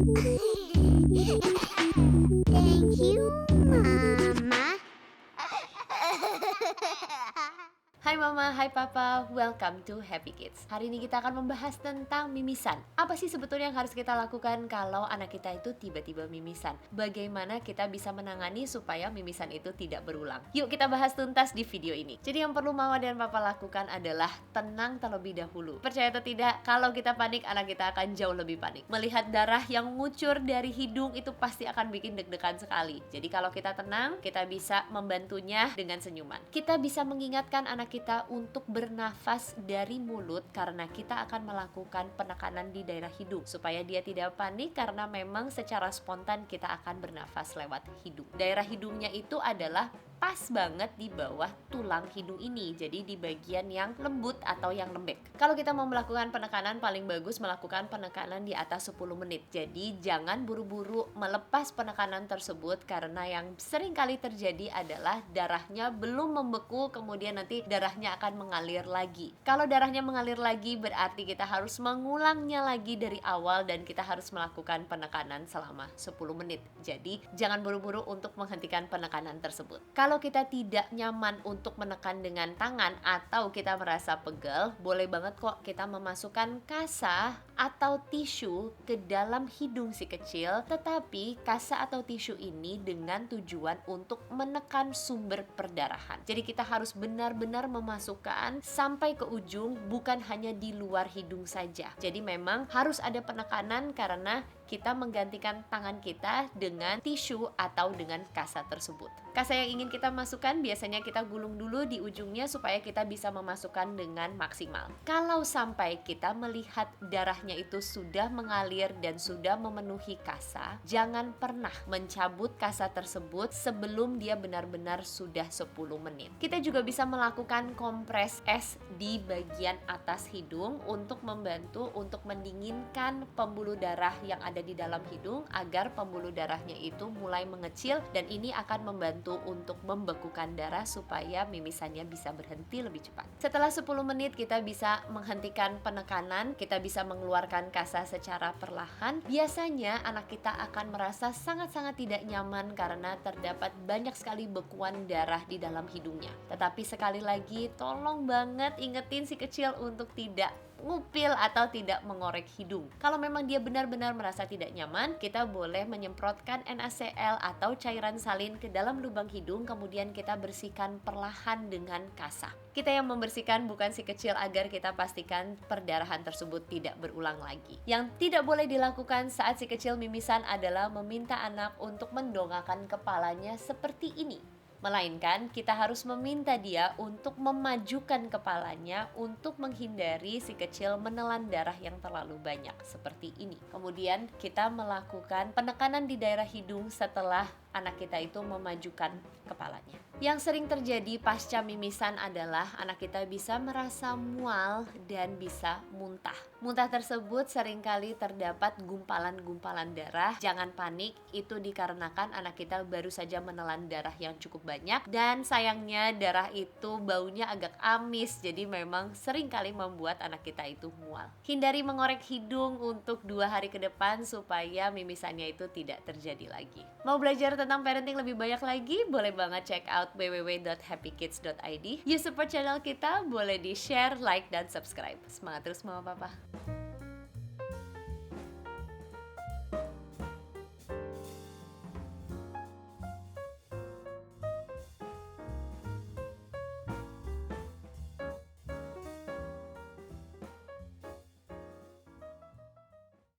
Thank you, Mama. Hai Mama, hai Papa, welcome to Happy Kids. Hari ini kita akan membahas tentang mimisan. Apa sih sebetulnya yang harus kita lakukan kalau anak kita itu tiba-tiba mimisan? Bagaimana kita bisa menangani supaya mimisan itu tidak berulang? Yuk kita bahas tuntas di video ini. Jadi yang perlu Mama dan Papa lakukan adalah tenang terlebih dahulu. Percaya atau tidak, kalau kita panik, anak kita akan jauh lebih panik. Melihat darah yang mengucur dari hidung itu pasti akan bikin deg-degan sekali. Jadi kalau kita tenang, kita bisa membantunya dengan senyuman. Kita bisa mengingatkan anak kita untuk bernafas dari mulut karena kita akan melakukan penekanan di daerah hidung supaya dia tidak panik karena memang secara spontan kita akan bernafas lewat hidung. Daerah hidungnya itu adalah pas banget di bawah tulang hidung ini, jadi di bagian yang lembut atau yang lembek. Kalau kita mau melakukan penekanan, paling bagus melakukan penekanan di atas 10 menit. Jadi jangan buru-buru melepas penekanan tersebut karena yang sering kali terjadi adalah darahnya belum membeku, kemudian nanti darahnya akan mengalir lagi. Kalau darahnya mengalir lagi berarti kita harus mengulangnya lagi dari awal dan kita harus melakukan penekanan selama 10 menit. Jadi jangan buru-buru untuk menghentikan penekanan tersebut. Kalau kita tidak nyaman untuk menekan dengan tangan atau kita merasa pegel, boleh banget kok kita memasukkan kasa atau tisu ke dalam hidung si kecil. Tetapi kasa atau tisu ini dengan tujuan untuk menekan sumber perdarahan. Jadi kita harus benar-benar memasukkan sampai ke ujung, bukan hanya di luar hidung saja. Jadi memang harus ada penekanan karena kita menggantikan tangan kita dengan tisu atau dengan kasa tersebut. Kasa yang ingin kita masukkan biasanya kita gulung dulu di ujungnya supaya kita bisa memasukkan dengan maksimal. Kalau sampai kita melihat darahnya itu sudah mengalir dan sudah memenuhi kasa, jangan pernah mencabut kasa tersebut sebelum dia benar-benar sudah 10 menit. Kita juga bisa melakukan kompres es di bagian atas hidung untuk membantu untuk mendinginkan pembuluh darah yang ada di dalam hidung agar pembuluh darahnya itu mulai mengecil, dan ini akan membantu untuk membekukan darah supaya mimisannya bisa berhenti lebih cepat. Setelah 10 menit kita bisa menghentikan penekanan, kita bisa mengeluarkan kasa secara perlahan. Biasanya anak kita akan merasa sangat-sangat tidak nyaman karena terdapat banyak sekali bekuan darah di dalam hidungnya. Tetapi sekali lagi tolong banget ingetin si kecil untuk tidak ngupil atau tidak mengorek hidung. Kalau memang dia benar-benar merasa tidak nyaman, kita boleh menyemprotkan NaCl atau cairan salin ke dalam lubang hidung, kemudian kita bersihkan perlahan dengan kasa. Kita yang membersihkan, bukan si kecil, agar kita pastikan perdarahan tersebut tidak berulang lagi. Yang tidak boleh dilakukan saat si kecil mimisan adalah meminta anak untuk mendongakkan kepalanya seperti ini. Melainkan kita harus meminta dia untuk memajukan kepalanya untuk menghindari si kecil menelan darah yang terlalu banyak seperti ini. Kemudian kita melakukan penekanan di daerah hidung setelah anak kita itu memajukan kepalanya. Yang sering terjadi pasca mimisan adalah anak kita bisa merasa mual dan bisa muntah. Muntah tersebut seringkali terdapat gumpalan-gumpalan darah. Jangan panik, itu dikarenakan anak kita baru saja menelan darah yang cukup banyak, dan sayangnya darah itu baunya agak amis, jadi memang seringkali membuat anak kita itu mual. Hindari mengorek hidung untuk 2 hari ke depan supaya mimisannya itu tidak terjadi lagi. Mau belajar tentang parenting lebih banyak lagi, boleh banget check out www.happykids.id. Yuk support channel kita, boleh di share, like, dan subscribe. Semangat terus Mama Papa.